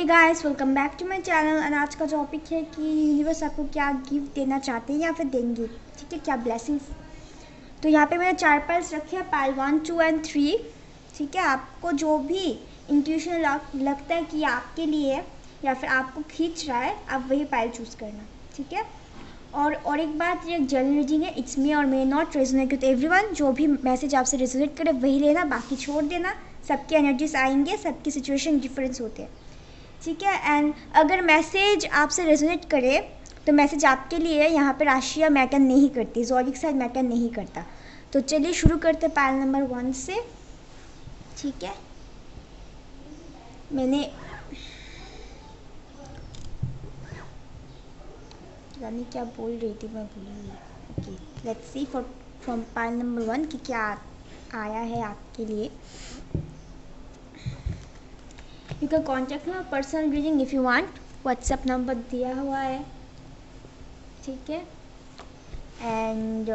Hey guys, welcome back to my channel. और आज का टॉपिक है कि यूनिवर्स आपको क्या गिफ्ट देना चाहते हैं या फिर देंगे, ठीक है, क्या ब्लेसिंग्स। तो यहाँ पे मैंने 4 पाइल्स रखे हैं, पाइल 1, 2 एंड 3। ठीक है, आपको जो भी इंट्यूशन लगता है कि आपके लिए है या फिर आपको खींच रहा है, आप वही पाइल चूज़ करना, ठीक है। और एक बात, ये जनरल रीडिंग है, इट्स मी और may not resonate with everyone. जो भी मैसेज आपसे रेजोनेट करे वही लेना, बाकी छोड़ देना। सबकी एनर्जीज आएंगे, सबकी सिचुएशन डिफरेंस होते हैं, ठीक है। एंड अगर मैसेज आपसे रेजोनेट करे तो मैसेज आपके लिए है। यहाँ पे राशियाँ मैटर नहीं करती, ज़ोडिक साइड मैटर नहीं करता। तो चलिए शुरू करते पाइल नंबर 1 से, ठीक है। मैंने रानी क्या बोल रही थी, मैं भूल गई। Okay, let's see from pile number 1 कि क्या आया है आपके लिए। You can contact me personal reading if you want. WhatsApp number दिया हुआ है, ठीक है। And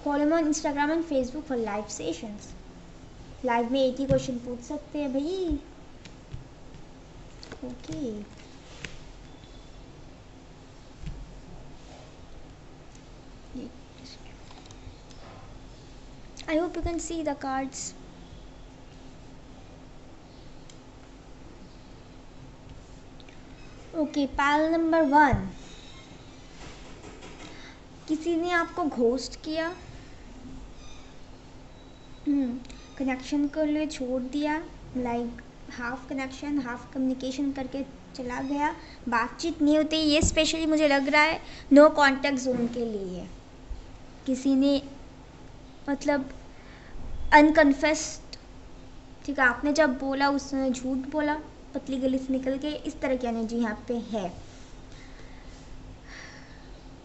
follow me on Instagram and Facebook for live sessions. Live में एक ही क्वेश्चन पूछ सकते हैं भाई, okay. I hope you can see the cards. Okay, pile number 1. किसी ने आपको घोस्ट किया, कनेक्शन को लिए छोड़ दिया, like half connection half communication करके चला गया, बातचीत नहीं होती। ये स्पेशली मुझे लग रहा है नो कॉन्टैक्ट जोन के लिए है। किसी ने मतलब अनकन्फेस्ड, ठीक है, आपने जब बोला उसने झूठ बोला, पतली गली से निकल के, इस तरह की एनर्जी यहाँ पे है।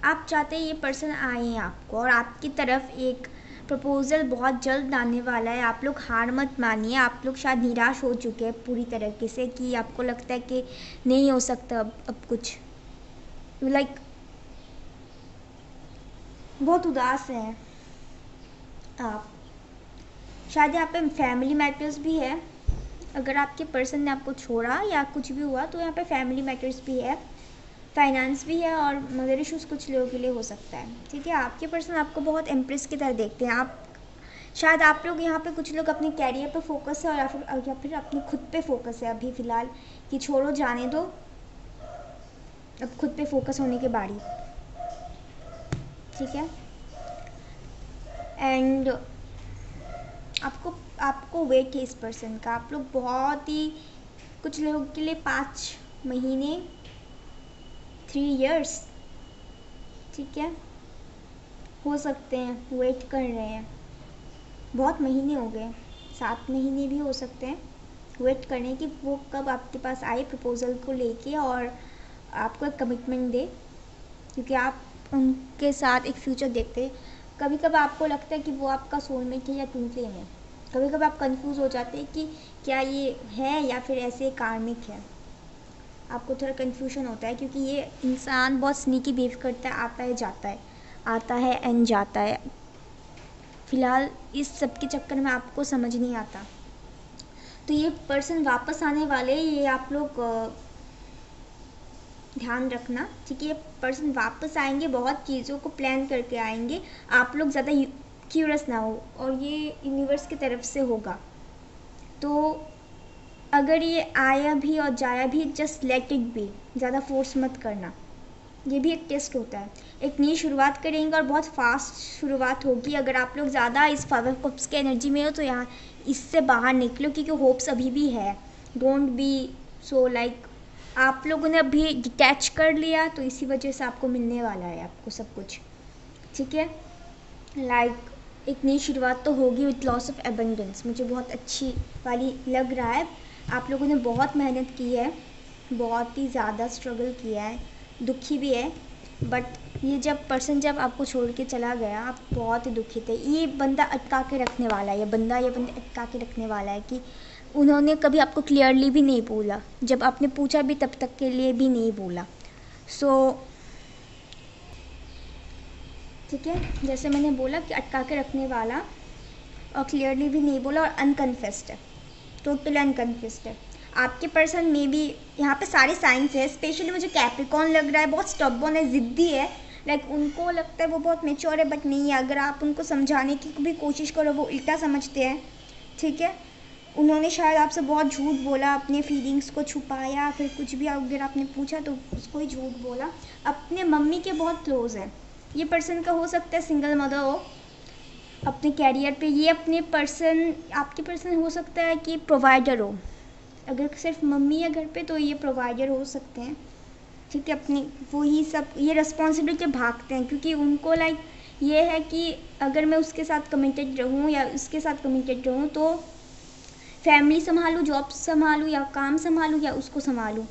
आप चाहते हैं ये पर्सन आए आपको, और आपकी तरफ एक प्रपोजल बहुत जल्द आने वाला है। आप लोग हार मत मानिए, आप लोग शायद निराश हो चुके हैं पूरी तरीके से, कि आपको लगता है कि नहीं हो सकता अब कुछ, लाइक बहुत उदास हैं आप। शायद यहाँ पे फैमिली मैटर्स भी है। अगर आपके पर्सन ने आपको छोड़ा या कुछ भी हुआ तो यहाँ पे फैमिली मैटर्स भी है, फाइनेंस भी है, और मदर इशूज़ कुछ लोगों के लिए हो सकता है, ठीक है। आपके पर्सन आपको बहुत एम्प्रेस की तरह देखते हैं। आप शायद आप लोग यहाँ पे कुछ लोग अपने कैरियर पे फोकस है, और या फिर अपने खुद पे फोकस है अभी फ़िलहाल, कि छोड़ो जाने दो, अब खुद पे फोकस होने के बारी, ठीक है। एंड आपको वेट है इस पर्सन का। आप लोग बहुत ही, कुछ लोगों के लिए 5 महीने, 3 years, ठीक है, हो सकते हैं, वेट कर रहे हैं। बहुत महीने हो गए, 7 महीने भी हो सकते हैं वेट करने की, वो कब आपके पास आए प्रपोजल को लेके और आपको एक कमिटमेंट दे, क्योंकि आप उनके साथ एक फ्यूचर देखते हैं। कभी कभी आपको लगता है कि वो आपका सोलमेट है या ट्विन फ्लेम है। कभी कभी आप कंफ्यूज हो जाते हैं कि क्या ये है या फिर ऐसे कार्मिक है। आपको थोड़ा कन्फ्यूजन होता है, क्योंकि ये इंसान बहुत स्नीकी बिहेव करता है, आता है जाता है, आता है एंड जाता है। फ़िलहाल इस सब के चक्कर में आपको समझ नहीं आता। तो ये पर्सन वापस आने वाले, ये आप लोग ध्यान रखना, ठीक है। ये पर्सन वापस आएंगे, बहुत चीज़ों को प्लान करके आएंगे। आप लोग ज़्यादा क्यूरियस ना हो, और ये यूनिवर्स की तरफ से होगा। तो अगर ये आया भी और जाया भी, जस्ट लेट इट बी, ज़्यादा फोर्स मत करना। ये भी एक टेस्ट होता है। एक नई शुरुआत करेंगे और बहुत फास्ट शुरुआत होगी। अगर आप लोग ज़्यादा इस 5 of Cups के एनर्जी में हो तो यहाँ इससे बाहर निकलो, क्योंकि होप्स अभी भी है। डोंट बी सो लाइक, आप लोगों ने अभी डिटैच कर लिया, तो इसी वजह से आपको मिलने वाला है आपको सब कुछ, ठीक है। लाइक एक नई शुरुआत तो होगी विथ लॉस ऑफ एबंडेंस, मुझे बहुत अच्छी वाली लग रहा है। आप लोगों ने बहुत मेहनत की है, बहुत ही ज़्यादा स्ट्रगल किया है, दुखी भी है। बट ये जब आपको छोड़ के चला गया, आप बहुत ही दुखी थे। ये बंदा अटका के रखने वाला है, ये बंदे अटका के रखने वाला है, कि उन्होंने कभी आपको क्लियरली भी नहीं बोला, जब आपने पूछा भी तब तक के लिए भी नहीं बोला। सो ठीक है, जैसे मैंने बोला कि अटका के रखने वाला, और क्लियरली भी नहीं बोला, और अनकन्फेस्ड है, टोटली अनकन्फेस्ड है। आपके पर्सन में भी यहाँ पे सारे साइंस है, स्पेशली मुझे कैप्रिकॉर्न लग रहा है, बहुत स्टबर्न है, ज़िद्दी है। लाइक उनको लगता है वो बहुत मैच्योर है, बट नहीं है। अगर आप उनको समझाने की भी कोशिश करो वो उल्टा समझते हैं, ठीक है। उन्होंने शायद आपसे बहुत झूठ बोला, अपने फीलिंग्स को छुपाया, फिर कुछ भी अगर आपने पूछा तो उसको ही झूठ बोला। अपने मम्मी के बहुत क्लोज है ये पर्सन का, हो सकता है सिंगल मदर हो। अपने कैरियर पे ये अपने पर्सन, आपके पर्सन हो सकता है कि प्रोवाइडर हो। अगर सिर्फ मम्मी है घर पे तो ये प्रोवाइडर हो सकते हैं, ठीक है। अपनी वही सब ये रिस्पॉन्सिबिलिटी भागते हैं, क्योंकि उनको लाइक ये है कि अगर मैं उसके साथ कमिटेड रहूँ या उसके साथ कमिटेड रहूँ तो फैमिली संभालूँ, जॉब संभालूँ, या काम संभालूँ, या उसको संभालूँ,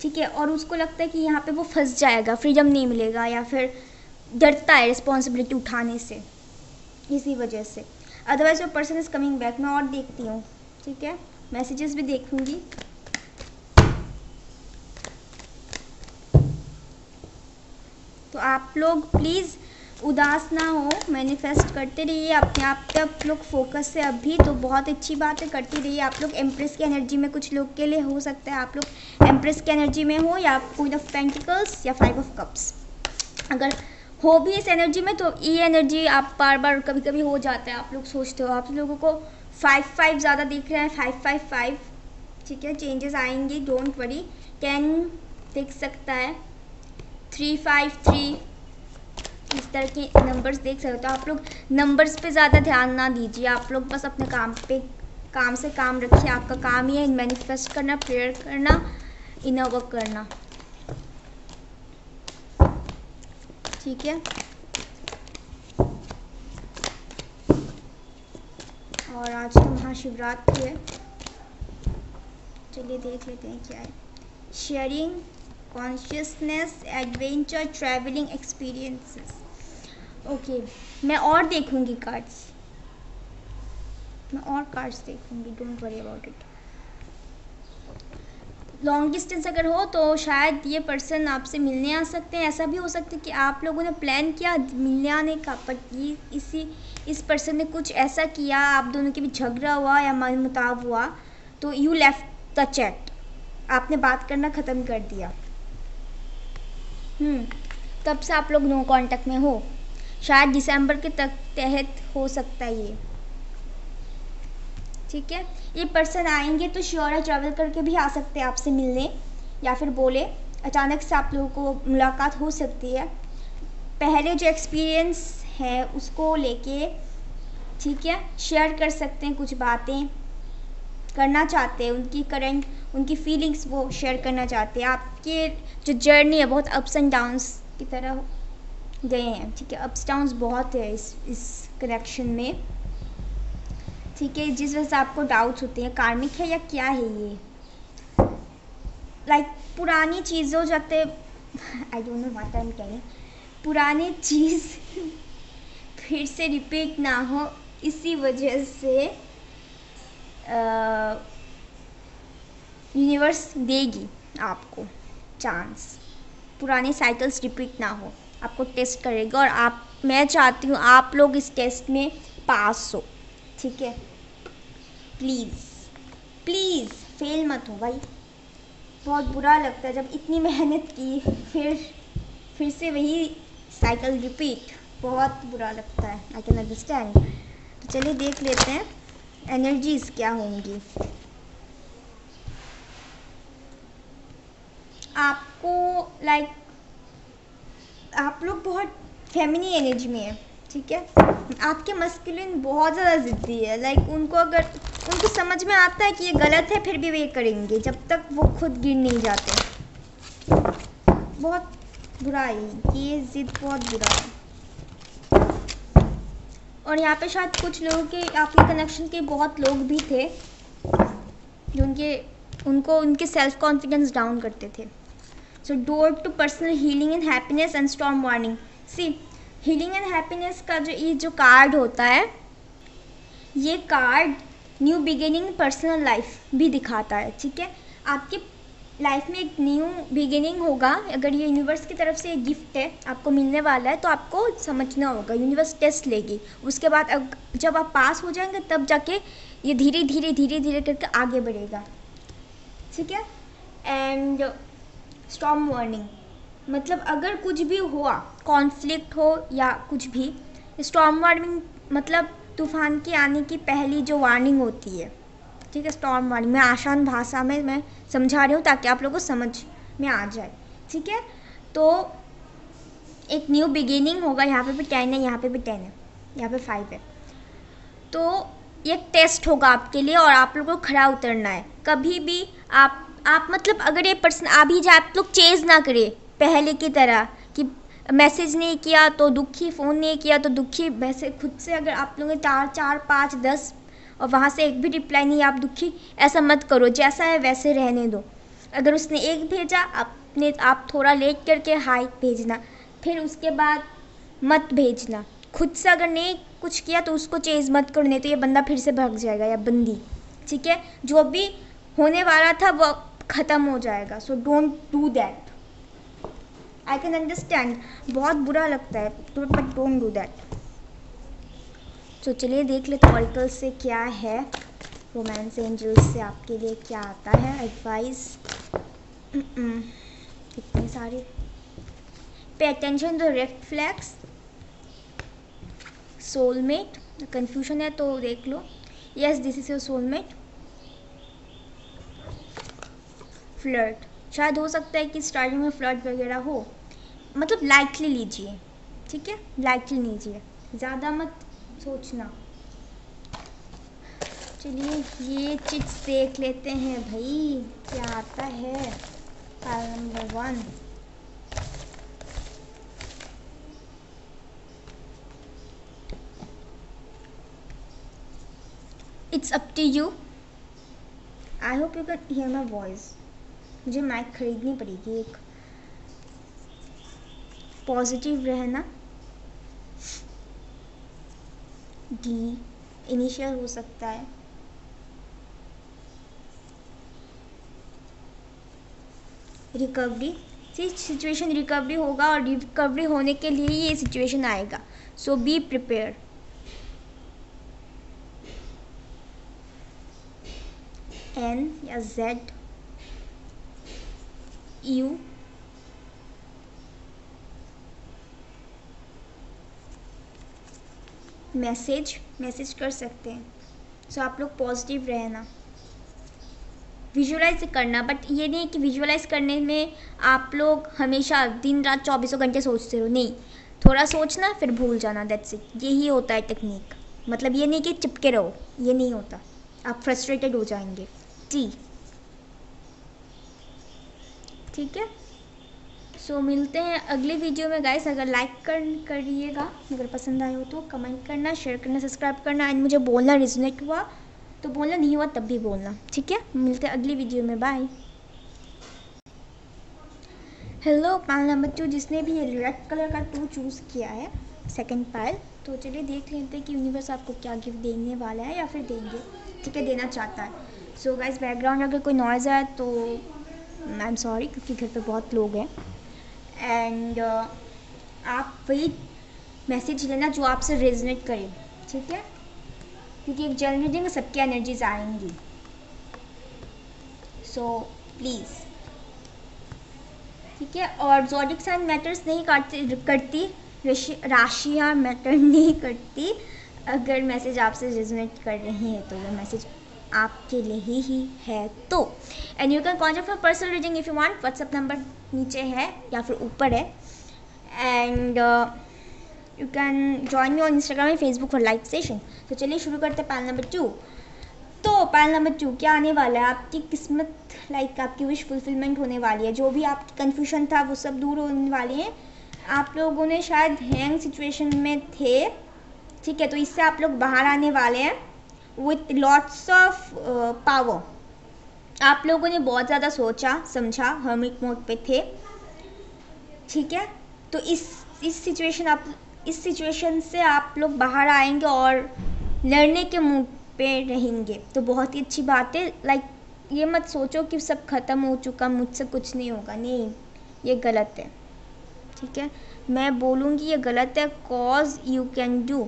ठीक है। और उसको लगता है कि यहाँ पे वो फंस जाएगा, फ्रीडम नहीं मिलेगा, या फिर डरता है रिस्पॉन्सिबिलिटी उठाने से, इसी वजह से। अदरवाइज वो पर्सन इज़ कमिंग बैक। मैं और देखती हूँ, ठीक है, मैसेजेस भी देखूँगी। तो आप लोग प्लीज़ उदास ना हो, मैनिफेस्ट करते रहिए, अपने आप पे आप लोग फोकस से अभी तो बहुत अच्छी बात है, करती रहिए। आप लोग एम्प्रेस की एनर्जी में, कुछ लोग के लिए हो सकता है आप लोग एम्प्रेस की एनर्जी में हो, या क्वीन ऑफ पेंटिकल्स या 5 ऑफ कप्स। अगर हो भी इस एनर्जी में तो ये एनर्जी आप बार बार कभी कभी हो जाता है, आप लोग सोचते हो। आप लोगों को 5-5 ज़्यादा दिख रहा है, 5-5-5, ठीक है। चेंजेस आएंगे, डोंट वरी। 10 दिख सकता है, 3-5-3, इस तरह के नंबर्स देख सकते हो। आप लोग नंबर्स पे ज़्यादा ध्यान ना दीजिए, आप लोग बस अपने काम से काम रखिए। आपका काम ही है मैनिफेस्ट करना, प्रेयर करना, इनर वर्क करना, ठीक है। और आज तो महाशिवरात्रि है, चलिए देख लेते हैं क्या है। Sharing consciousness, adventure, travelling experiences. Okay, मैं और देखूंगी कार्ड्स, मैं और कार्ड्स देखूंगी, don't worry about it. Long distance अगर हो तो शायद ये पर्सन आपसे मिलने आ सकते हैं। ऐसा भी हो सकता है कि आप लोगों ने प्लान किया मिलने आने का, बट ये इस पर्सन ने कुछ ऐसा किया, आप दोनों के बीच झगड़ा हुआ या मनमुटाव हुआ, तो यू लेफ्ट द चैट, आपने बात करना ख़त्म कर दिया। तब से आप लोग नो कांटेक्ट में हो। शायद दिसंबर के तहत हो सकता है ये, ठीक है। ये पर्सन आएंगे तो श्योर है, ट्रैवल करके भी आ सकते हैं आपसे मिलने, या फिर बोले अचानक से आप लोगों को मुलाकात हो सकती है। पहले जो एक्सपीरियंस है उसको लेके, ठीक है, शेयर कर सकते हैं, कुछ बातें करना चाहते हैं, उनकी फीलिंग्स वो शेयर करना चाहते हैं। आपके जो जर्नी है बहुत अप्स एंड डाउन्स की तरह गए हैं, ठीक है। अप्स डाउन्स बहुत है इस कनेक्शन में, ठीक है, जिस वजह से आपको डाउट्स होते हैं कार्मिक है या क्या है ये। लाइक पुरानी चीज़ों जाते, आई don't know what I am telling, पुरानी चीज़ फिर से रिपीट ना हो, इसी वजह से यूनिवर्स देगी आपको चांस, पुराने साइकिल्स रिपीट ना हो, आपको टेस्ट करेगा। और मैं चाहती हूँ आप लोग इस टेस्ट में पास हो, ठीक है। प्लीज़ फेल मत हो भाई, बहुत बुरा लगता है जब इतनी मेहनत की फिर से वही साइकिल रिपीट, बहुत बुरा लगता है। I can understand. तो चलिए देख लेते हैं एनर्जीज क्या होंगी। आपको लाइक आप लोग बहुत फेमिनिन एनर्जी में है, ठीक है। आपके मस्कुलिन बहुत ज़्यादा ज़िद्दी है, लाइक उनको समझ में आता है कि ये गलत है, फिर भी वे करेंगे जब तक वो खुद गिर नहीं जाते। बहुत बुरा है ये ज़िद, बहुत बुरा है। और यहाँ पे शायद कुछ लोगों के, आपके कनेक्शन के बहुत लोग भी थे जो उनके सेल्फ कॉन्फिडेंस डाउन करते थे। So door to personal healing and happiness and storm warning. See healing and happiness का जो कार्ड होता है, ये card new beginning personal life भी दिखाता है, ठीक है। आपके लाइफ में एक न्यू बिगिनिंग होगा। अगर ये यूनिवर्स की तरफ से एक गिफ्ट है आपको मिलने वाला है, तो आपको समझना होगा। यूनिवर्स टेस्ट लेगी, उसके बाद जब आप पास हो जाएंगे तब जाके ये धीरे धीरे करके आगे बढ़ेगा। ठीक है। एंड स्टॉर्म वार्निंग, मतलब अगर कुछ भी हुआ, कॉन्फ्लिक्ट हो या कुछ भी, स्टॉर्म वार्निंग मतलब तूफान के आने की पहली जो वार्निंग होती है, ठीक है। स्टॉर्म वार्निंग मैं आसान भाषा में मैं समझा रही हूँ ताकि आप लोगों को समझ में आ जाए, ठीक है। तो एक न्यू बिगिनिंग होगा, यहाँ पे भी 10 है, यहाँ पे भी 10 है, यहाँ पे 5 है। तो ये टेस्ट होगा आपके लिए और आप लोगों को खड़ा उतरना है। कभी भी आप मतलब अगर ये पर्सन आ भी जाए, आप लोग चेज़ ना करें पहले की तरह कि मैसेज नहीं किया तो दुखी, फ़ोन नहीं किया तो दुखी। वैसे खुद से अगर आप लोगों ने 4 5 10 और वहाँ से एक भी रिप्लाई नहीं, आप दुखी, ऐसा मत करो। जैसा है वैसे रहने दो। अगर उसने एक भेजा, आप थोड़ा लेट करके हाय भेजना, फिर उसके बाद मत भेजना। खुद से अगर नहीं कुछ किया तो उसको चेज़ मत करो, नहीं तो ये बंदा फिर से भाग जाएगा या बंदी, ठीक है। जो भी होने वाला था वो ख़त्म हो जाएगा। So don't do that. I can understand, बहुत बुरा लगता है, बट डोंट डू दैट। तो चलिए देख लेते हैं ऑरिकल से क्या है, रोमांस एंजल्स से आपके लिए क्या आता है एडवाइस। कितने सारे। Pay attention to red flags, soulmate, confusion है तो देख लो। Yes this is your soulmate. Flirt, शायद हो सकता है कि स्टार्टिंग में फ्लर्ट वगैरह हो, मतलब लाइटली लीजिए, ठीक है, लाइटली लीजिए, ज़्यादा मत सोचना। चलिए ये चिट्स देख लेते हैं भाई क्या आता है। File number 1, it's up to you. I hope you can hear my voice. मुझे माइक खरीदनी पड़ेगी एक। पॉजिटिव रहना, डी इनिशियल हो सकता है। रिकवरी, सिचुएशन रिकवरी होगा और रिकवरी होने के लिए ही ये सिचुएशन आएगा। सो बी प्रिपेयर। एन या जेड, यू, मैसेज कर सकते हैं। सो आप लोग पॉजिटिव रहना, विजुअलाइज करना, बट ये नहीं कि विजुअलाइज करने में आप लोग हमेशा दिन रात 24 घंटे सोचते रहो, नहीं। थोड़ा सोचना फिर भूल जाना, दैट्स इट। यही होता है टेक्निक। मतलब ये नहीं कि चिपके रहो, ये नहीं होता, आप फ्रस्ट्रेटेड हो जाएंगे। टी, ठीक है। सो मिलते हैं अगले वीडियो में गाइस। अगर लाइक करिएगा, अगर पसंद आए हो तो कमेंट करना, शेयर करना, सब्सक्राइब करना, एंड मुझे बोलना रिजोनेट हुआ तो बोलना, नहीं हुआ तब भी बोलना, ठीक है। मिलते हैं अगली वीडियो में, बाय। हेलो पाइल नंबर 2, जिसने भी ये रेड कलर का 2 चूज़ किया है, सेकंड पाइल। तो चलिए देख लेते हैं कि यूनिवर्स आपको क्या गिफ्ट देने वाला है या फिर देंगे, ठीक है, देना चाहता है। सो गाइस बैकग्राउंड अगर कोई नॉइज़ आए तो आई एम सॉरी, क्योंकि घर पे बहुत लोग हैं। एंड आप वही मैसेज लेना जो आपसे रेजोनेट करे, ठीक है, क्योंकि एक जनरल रीडिंग में सबकी एनर्जीज आएंगी। सो प्लीज़, ठीक है। और ज़ोडिक साइन मैटर्स नहीं करती, राशियाँ मैटर नहीं करती। अगर मैसेज आपसे रेजोनेट कर रही है तो वो मैसेज आपके लिए ही है। तो and you can contact for personal reading if you want. WhatsApp number नीचे है या फिर ऊपर है। And you can join me on Instagram and Facebook for live session. तो चलिए शुरू करते हैं पाइल नंबर 2। तो पाइल नंबर 2 क्या आने वाला है, आपकी किस्मत, लाइक आपकी विश फुलफिलमेंट होने वाली है। जो भी आपकी कन्फ्यूजन था वो सब दूर होने वाली है। आप लोगों ने शायद हैंग सिचुएशन में थे, ठीक है, तो इससे आप लोग बाहर आने वाले हैं विथ लॉट्स ऑफ पावर। आप लोगों ने बहुत ज़्यादा सोचा समझा, हर्मिट मोड पे थे, ठीक है। तो इस सिचुएशन से आप लोग बाहर आएंगे और लड़ने के मूड पे रहेंगे, तो बहुत ही अच्छी बात है। लाइक ये मत सोचो कि सब ख़त्म हो चुका, मुझसे कुछ नहीं होगा, नहीं, ये गलत है, ठीक है। मैं बोलूँगी ये गलत है, कॉज यू कैन डू,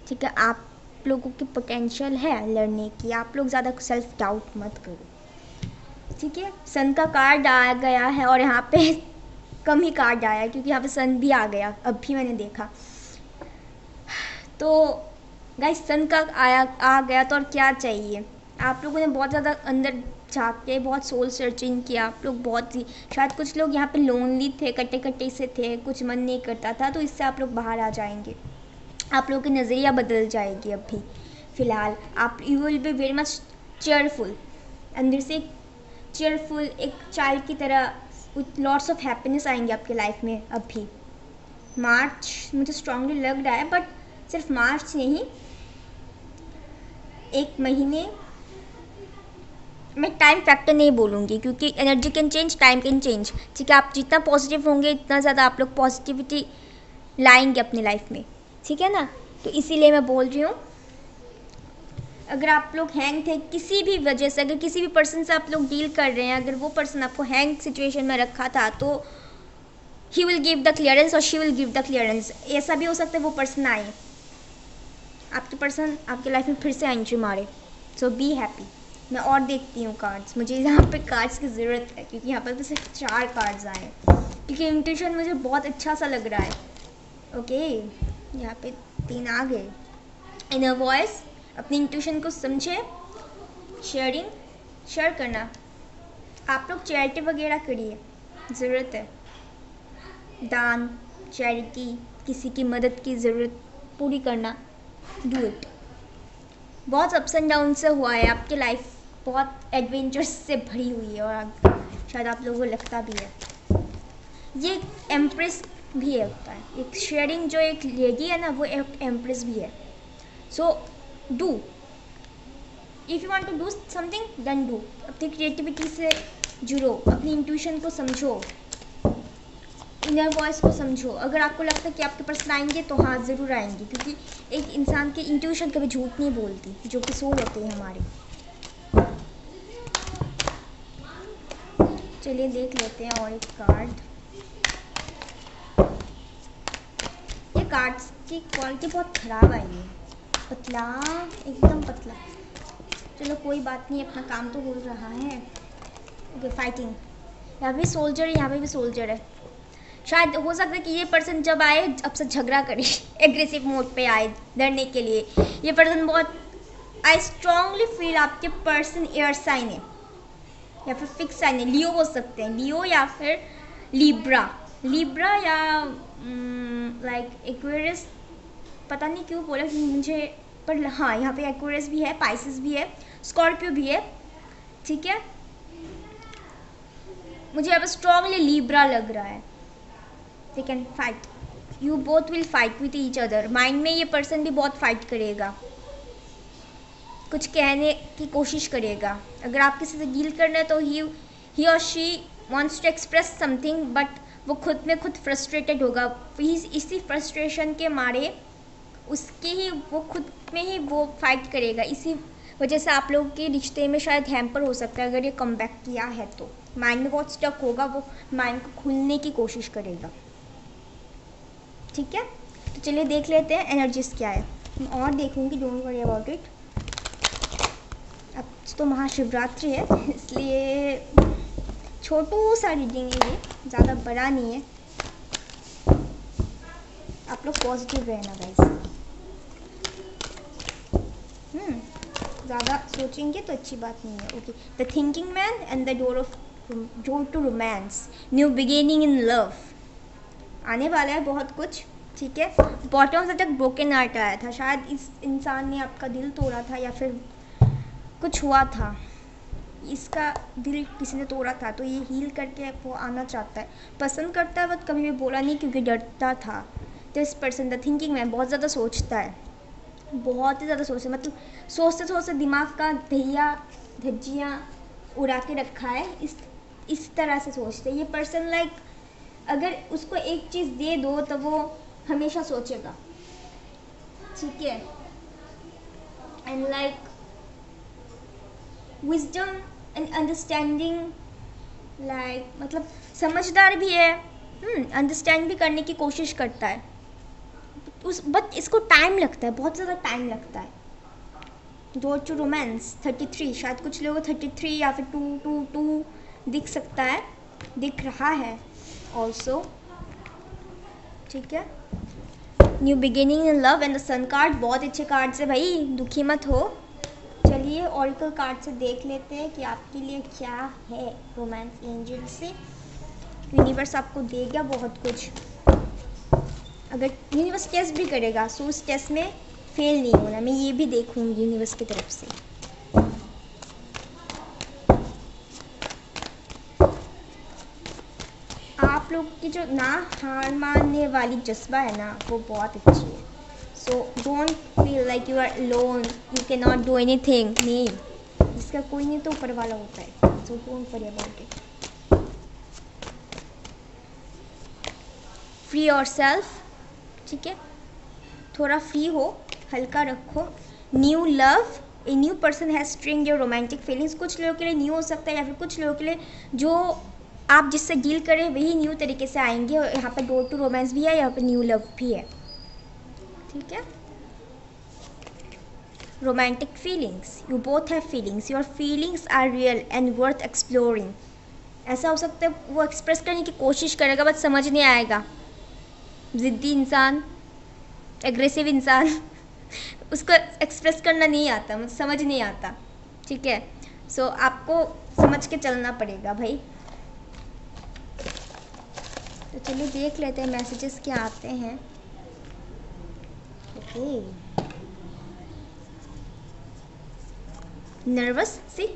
ठीक है। आप लोगों की पोटेंशियल है लड़ने की, आप लोग ज़्यादा सेल्फ डाउट मत करो। ठीक है, सन का कार्ड आ गया है और यहाँ पे कम ही कार्ड आया है क्योंकि यहाँ पे सन भी आ गया, अब भी मैंने देखा। तो गाइस सन का आ गया तो और क्या चाहिए। आप लोगों ने बहुत ज़्यादा अंदर जाके बहुत सोल सर्चिंग किया, आप लोग बहुत ही, शायद कुछ लोग यहाँ पे लोनली थे, कट्टे कट्टे से थे, कुछ मन नहीं करता था, तो इससे आप लोग बाहर आ जाएंगे, आप लोगों की नज़रिया बदल जाएगी। अभी फ़िलहाल आप you will be very much cheerful, अंदर से चेयरफुल एक चाइल्ड की तरह, विथ लॉट्स ऑफ हैप्पीनेस आएंगे आपके लाइफ में। अभी मार्च मुझे स्ट्रांगली लग रहा है, बट सिर्फ मार्च नहीं, एक महीने, मैं टाइम फैक्टर नहीं बोलूँगी क्योंकि energy can change, time can change, ठीक है। आप जितना पॉजिटिव होंगे इतना ज़्यादा आप लोग पॉजिटिविटी लाएंगे अपनी लाइफ में, ठीक है ना। तो इसीलिए मैं बोल रही हूँ, अगर आप लोग हैंग थे किसी भी वजह से, अगर किसी भी पर्सन से आप लोग डील कर रहे हैं, अगर वो पर्सन आपको हैंग सिचुएशन में रखा था, तो he will give the clearance और she will give the clearance. ऐसा भी हो सकता है वो पर्सन आए, आपके पर्सन आपके लाइफ में फिर से एंट्री मारे। सो बी हैप्पी। मैं और देखती हूँ कार्ड्स, मुझे यहाँ पे कार्ड्स की ज़रूरत है क्योंकि यहाँ पर तो सिर्फ 4 कार्ड्स आए हैं, क्योंकि इंट्यूशन मुझे बहुत अच्छा सा लग रहा है। ओके, यहाँ पे 3 आ गए। इनर वॉइस, अपनी इंट्यूशन को समझे, शेयर करना। आप लोग चैरिटी वगैरह करिए, ज़रूरत है, दान, चैरिटी, किसी की मदद की ज़रूरत पूरी करना, डू इट। बहुत अप्स एंड डाउन से हुआ है, आपकी लाइफ बहुत एडवेंचर्स से भरी हुई है और शायद आप लोगों को लगता भी है। ये एम्प्रेस भी होता है, एक शेयरिंग जो एक लेगी है ना, वो एक एम्प्रेस भी है। So do, if you want to do something then do. अपनी क्रिएटिविटी से जुड़ो, अपनी इंट्यूशन को समझो, इनर वॉइस को समझो। अगर आपको लगता है कि आपके पर्सन आएंगे तो हाँ ज़रूर आएंगे, क्योंकि एक इंसान की इंट्यूशन कभी झूठ नहीं बोलती, जो कि सोल होती है हमारी। चलिए देख लेते हैं और एक कार्ड। ये कार्ड्स की क्वालिटी बहुत ख़राब आई है, पतला, एकदम पतला। चलो कोई बात नहीं, अपना काम तो हो रहा है। ओके, फाइटिंग, यहाँ भी सोल्जर है, यहाँ पे भी सोल्जर है। शायद हो सकता है कि ये पर्सन जब आए आपसे झगड़ा करे, एग्रेसिव मोड पे आए डरने के लिए। ये पर्सन बहुत, आई स्ट्रांगली फील आपके पर्सन एयर साइन है या फिर फिक्स साइन है। लियो हो सकते हैं, लियो या फिर लिब्रा या लाइक एक्वेरियस, पता नहीं क्यों बोला मुझे, पर हाँ यहाँ पे एक्वेरियस भी है, पाइसेस भी है, स्कॉर्पियो भी है, ठीक है। मुझे अब स्ट्रांगली लिब्रा लग रहा है। They can fight. You both will fight with each other. Mind में ये पर्सन भी बहुत फाइट करेगा, कुछ कहने की कोशिश करेगा। अगर आप किसी से डील करना है तो ही और she wants to express something, but वो खुद में खुद फ्रस्ट्रेटेड होगा। इसी फ्रस्ट्रेशन के मारे उसके ही वो खुद में ही वो फाइट करेगा। इसी वजह से आप लोगों के रिश्ते में शायद हैम्पर हो सकता है। अगर ये कम बैक किया है तो माइंड में बहुत स्टक होगा, वो माइंड को खुलने की कोशिश करेगा, ठीक है। तो चलिए देख लेते हैं एनर्जीज क्या है। मैं और देखूंगी, डोंट वरी अबाउट इट। अब तो महाशिवरात्रि है, इसलिए छोटू सा रीडिंग है, ये ज़्यादा बड़ा नहीं है। आप लोग पॉजिटिव रहना गाइस। ज़्यादा सोचेंगे तो अच्छी बात नहीं है। Okay, the thinking man and the door to romance, new beginning in love, आने वाला है बहुत कुछ, ठीक है। बॉटम से तक ब्रोकन आर्ट आया था, शायद इस इंसान ने आपका दिल तोड़ा था या फिर कुछ हुआ था, इसका दिल किसी ने तोड़ा था, तो ये हील करके वो आना चाहता है, पसंद करता है, बट कभी भी बोला नहीं क्योंकि डरता था। This person the thinking man बहुत ज़्यादा सोचता है, बहुत ही ज़्यादा सोचता है, मतलब सोचते सोचते दिमाग का धज्जियाँ उड़ा के रखा है, इस तरह से सोचते हैं ये पर्सन। लाइक अगर उसको एक चीज़ दे दो तो वो हमेशा सोचेगा, ठीक है। And like wisdom and understanding, like मतलब समझदार भी है, अंडरस्टैंड भी करने की कोशिश करता है बट इसको टाइम लगता है, बहुत ज़्यादा टाइम लगता है। रोड टू रोमांस 33, शायद कुछ लोगों को 33 या फिर 222 दिख सकता है, दिख रहा है ऑल्सो, ठीक है। New beginning in love and the sun card, बहुत अच्छे कार्ड है भाई, दुखी मत हो। चलिए ऑरिकल कार्ड से देख लेते हैं कि आपके लिए क्या है रोमांस एंजल से। यूनिवर्स आपको देगा बहुत कुछ, अगर यूनिवर्स टेस्ट भी करेगा सो उस टेस्ट में फेल नहीं होना, मैं ये भी देखूंगी यूनिवर्स की तरफ से। आप लोग की जो ना हार मानने वाली जज्बा है ना वो बहुत अच्छी है। So don't feel like you are alone, you can not do anything, नहीं, जिसका कोई नहीं तो ऊपर वाला होता है। So don't worry about it, free yourself, ठीक है, थोड़ा फ्री हो, हल्का रखो। New love, a new person has string your romantic feelings, कुछ लोगों के लिए न्यू हो सकता है या फिर कुछ लोगों के लिए जो आप जिससे डील करें वही न्यू तरीके से आएंगे। और यहाँ पर डोर टू रोमांस भी है, यहाँ पर न्यू लव भी है, ठीक है। Romantic feelings, you both have feelings, your feelings are real and worth exploring. ऐसा हो सकता है वो एक्सप्रेस करने की कोशिश करेगा बट समझ नहीं आएगा, ज़िद्दी इंसान, एग्रेसिव इंसान उसको एक्सप्रेस करना नहीं आता, मुझे समझ नहीं आता, ठीक है। सो आपको समझ के चलना पड़ेगा भाई। तो चलिए देख लेते हैं मैसेजेस क्या आते हैं। ओके, नर्वस, सी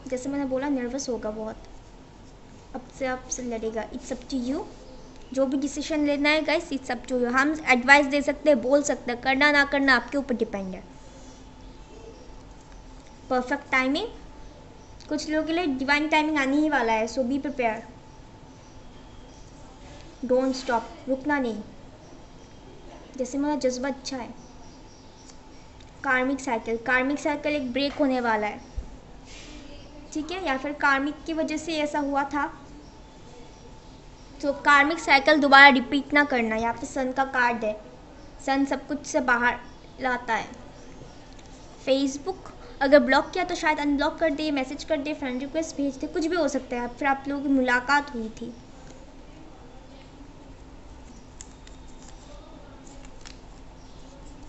जैसे मैंने बोला नर्वस होगा बहुत, अब से आपसे लड़ेगा। इट्स अप टू यू, जो भी डिसीजन लेना है guys, it's up to you. हम एडवाइस दे सकते हैं, बोल सकते हैं, करना ना करना आपके ऊपर डिपेंड है। परफेक्ट टाइमिंग, कुछ लोगों के लिए डिवाइन टाइमिंग आने ही वाला है, सो बी प्रिपेयर। डोंट स्टॉप, रुकना नहीं, जैसे मेरा जज्बा अच्छा है। कार्मिक साइकिल, कार्मिक साइकिल एक ब्रेक होने वाला है, ठीक है, या फिर कार्मिक की वजह से ऐसा हुआ था, तो कार्मिक साइकिल दोबारा रिपीट ना करना। यहाँ पे सन का कार्ड है, सन सब कुछ से बाहर लाता है। फेसबुक अगर ब्लॉक किया तो शायद अनब्लॉक कर दे, मैसेज कर दे, फ्रेंड रिक्वेस्ट भेज दे, कुछ भी हो सकता है। फिर आप लोगों की मुलाकात हुई थी,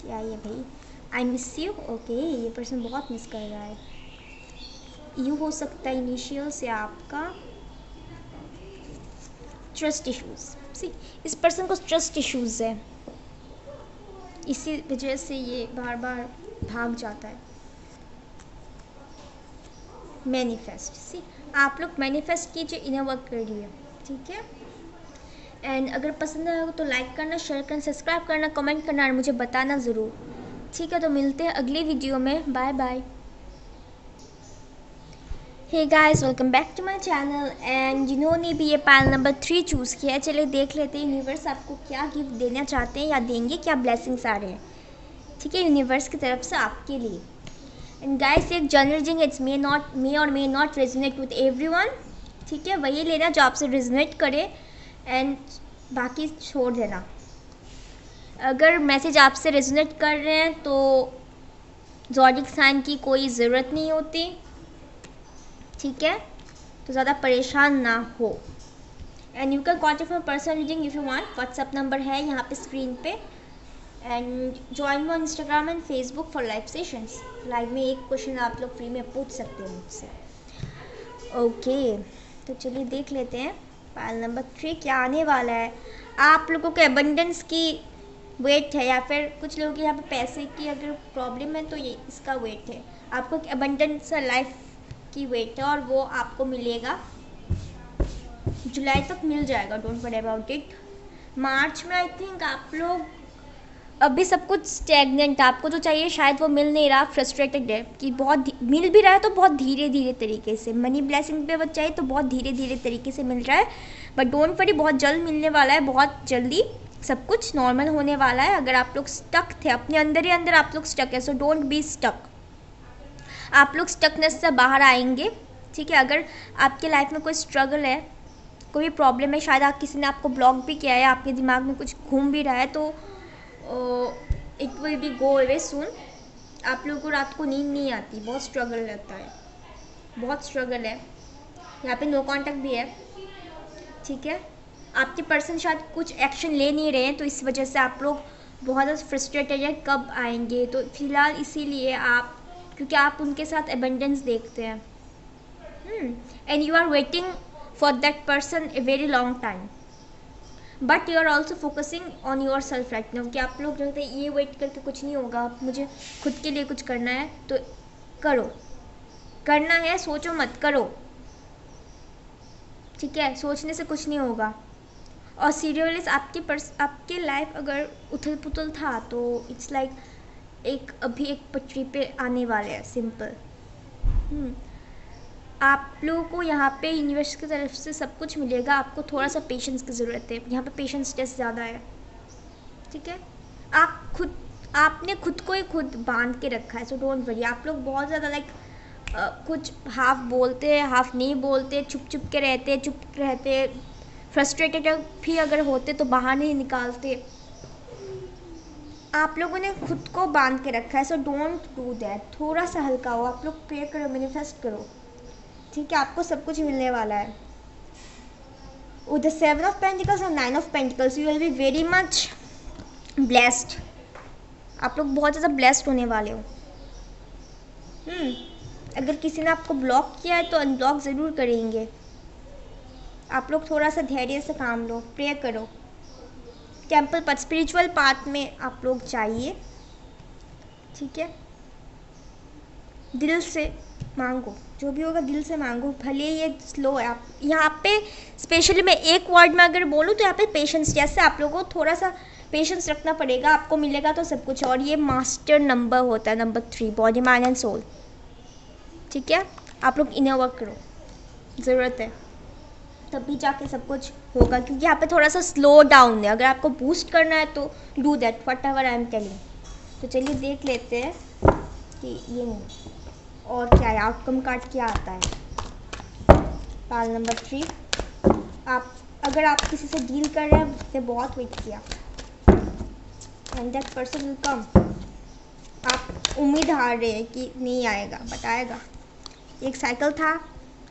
क्या ये भाई, आई मिस यू, ओके, ये पर्सन बहुत मिस कर रहा है। यू हो सकता है इनिशियल से आपका ट्रस्ट इश्यूज, सी इस पर्सन को ट्रस्ट इश्यूज है, इसी वजह से ये बार बार भाग जाता है। मैनिफेस्ट, सी आप लोग मैनिफेस्ट कीजिए, इनर वर्क करिए, ठीक है। एंड अगर पसंद आएगा तो लाइक करना, शेयर करना, सब्सक्राइब करना, कमेंट करना और मुझे बताना ज़रूर, ठीक है। तो मिलते हैं अगली वीडियो में, bye bye. Hey guys, welcome back to my channel. And जिन्होंने भी ये पायल नंबर 3 चूज़ किया है, चलिए देख लेते हैं यूनिवर्स आपको क्या गिफ्ट देना चाहते हैं या देंगे, क्या ब्लेसिंग्स आ रहे हैं, ठीक है, यूनिवर्स की तरफ से आपके लिए। एंड गाइस, एक जनरल रिडिंग, इट्स मे और may not resonate with everyone, ठीक है, वही लेना जो आपसे रेजोनेट करे एंड बाकी छोड़ देना। अगर मैसेज आपसे रेजोनेट कर रहे हैं तो ज़ोडिक साइन की कोई ज़रूरत नहीं होती, ठीक है, तो ज़्यादा परेशान ना हो। And you can contact my personal reading if you want, WhatsApp number है यहाँ पे स्क्रीन पे। And join me on Instagram and Facebook for live sessions, live में एक क्वेश्चन आप लोग फ्री में पूछ सकते हो मुझसे, ओके। तो चलिए देख लेते हैं पायल नंबर 3 क्या आने वाला है। आप लोगों के एबंडेंस की वेट है, या फिर कुछ लोगों के यहाँ पे पैसे की अगर प्रॉब्लम है तो ये इसका वेट है। आपको एक एबंडेंस लाइफ की वेट है और वो आपको मिलेगा, जुलाई तक मिल जाएगा, डोंट वरी अबाउट इट। मार्च में आई थिंक आप लोग अभी सब कुछ स्टैग्नेंट, आपको जो चाहिए शायद वो मिल नहीं रहा, फ्रस्ट्रेटेड है कि बहुत मिल भी रहा है तो बहुत धीरे धीरे तरीके से। मनी ब्लेसिंग पे वो चाहिए तो बहुत धीरे धीरे तरीके से मिल रहा है, बट डोंट वरी, बहुत जल्द मिलने वाला है, बहुत जल्दी सब कुछ नॉर्मल होने वाला है। अगर आप लोग स्टक थे अपने अंदर ही अंदर, आप लोग स्टक है, सो डोंट बी स्टक, आप लोग स्टकनेस से बाहर आएंगे, ठीक है। अगर आपके लाइफ में कोई स्ट्रगल है, कोई प्रॉब्लम है, शायद आप किसी ने आपको ब्लॉक भी किया है, आपके दिमाग में कुछ घूम भी रहा है, तो it will be go away soon. आप लोगों को रात को नींद नहीं आती, बहुत स्ट्रगल रहता है, बहुत स्ट्रगल है। यहाँ पे नो कांटेक्ट भी है, ठीक है। आपके पर्सन शायद कुछ एक्शन ले नहीं रहे हैं, तो इस वजह से आप लोग बहुत ज़्यादा फ्रस्ट्रेटेड है कब आएंगे। तो फिलहाल इसीलिए आप, क्योंकि आप उनके साथ एबंडेंस देखते हैं, and you are waiting for that person a very long time, but you are also focusing on yourself right now, कि आप लोग रहते हैं ये वेट करके कुछ नहीं होगा, मुझे खुद के लिए कुछ करना है तो करो, करना है सोचो मत, करो, ठीक है। सोचने से कुछ नहीं होगा। और सीरियस आपके लाइफ अगर उथल पुथल था तो इट्स लाइक एक अभी एक पटरी पे आने वाले हैं, सिंपल। आप लोगों को यहाँ पे यूनिवर्स की तरफ से सब कुछ मिलेगा, आपको थोड़ा सा पेशेंस की ज़रूरत है। यहाँ पे पेशेंस टेस्ट ज़्यादा है, ठीक है। आपने खुद को ही खुद बांध के रखा है, सो डोंट वरी। आप लोग बहुत ज़्यादा लाइक कुछ हाफ बोलते हैं, हाफ नहीं बोलते, चुप चुप के रहते, चुप रहते, फ्रस्ट्रेटेड भी अगर होते तो बाहर नहीं निकालते। आप लोगों ने खुद को बांध के रखा है, सो डोंट डू दैट। थोड़ा सा हल्का हो, आप लोग प्रे करो, मैनिफेस्ट करो, ठीक है। आपको सब कुछ मिलने वाला है। विद द 7 ऑफ पेंटिकल्स और 9 of pentacles you will be very much blessed. आप लोग बहुत ज़्यादा ब्लेस्ड होने वाले हो। अगर किसी ने आपको ब्लॉक किया है तो अनब्लॉक ज़रूर करेंगे। आप लोग थोड़ा सा धैर्य से काम लो, प्रे करो, टेम्पल पर स्पिरिचुअल पाथ में आप लोग चाहिए, ठीक है। दिल से मांगो, जो भी होगा दिल से मांगो, भले ये स्लो है। आप यहाँ पे स्पेशली मैं एक वर्ड में अगर बोलूँ तो यहाँ पे पेशेंस, जैसे आप लोगों को थोड़ा सा पेशेंस रखना पड़ेगा, आपको मिलेगा तो सब कुछ। और ये मास्टर नंबर होता है, number 3, body mind and soul, ठीक है। आप लोग इनर वर्क करो, ज़रूरत है, तभी जाके सब कुछ होगा। क्योंकि यहाँ पे थोड़ा सा स्लो डाउन है, अगर आपको बूस्ट करना है तो do that what ever I am telling. तो चलिए देख लेते हैं कि ये नहीं और क्या है, आउटकम कार्ड क्या आता है। पाल नंबर 3, अगर आप किसी से डील कर रहे हैं, उसने बहुत वेट किया and that person will come. आप उम्मीद हार रहे हैं कि नहीं आएगा, बट आएगा। एक साइकिल था,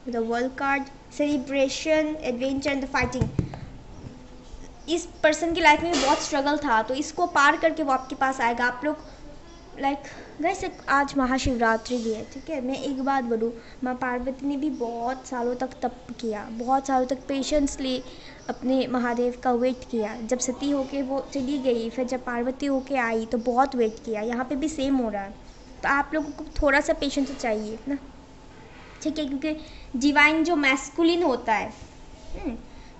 the world card, celebration, adventure and the fighting. इस पर्सन की लाइफ में बहुत स्ट्रगल था, तो इसको पार करके वो आपके पास आएगा। आप लोग लाइक वैसे आज महाशिवरात्रि भी है, ठीक है। मैं एक बात बोलूँ, माँ पार्वती ने भी बहुत सालों तक तप किया, बहुत सालों तक पेशेंसली अपने महादेव का वेट किया। जब सती होके वो चली गई, फिर जब पार्वती होके आई तो बहुत वेट किया। यहाँ पे भी सेम हो रहा है, तो आप लोगों को थोड़ा सा पेशेंस चाहिए ना, ठीक है। क्योंकि डिवाइन जो मैस्कुलिन होता है,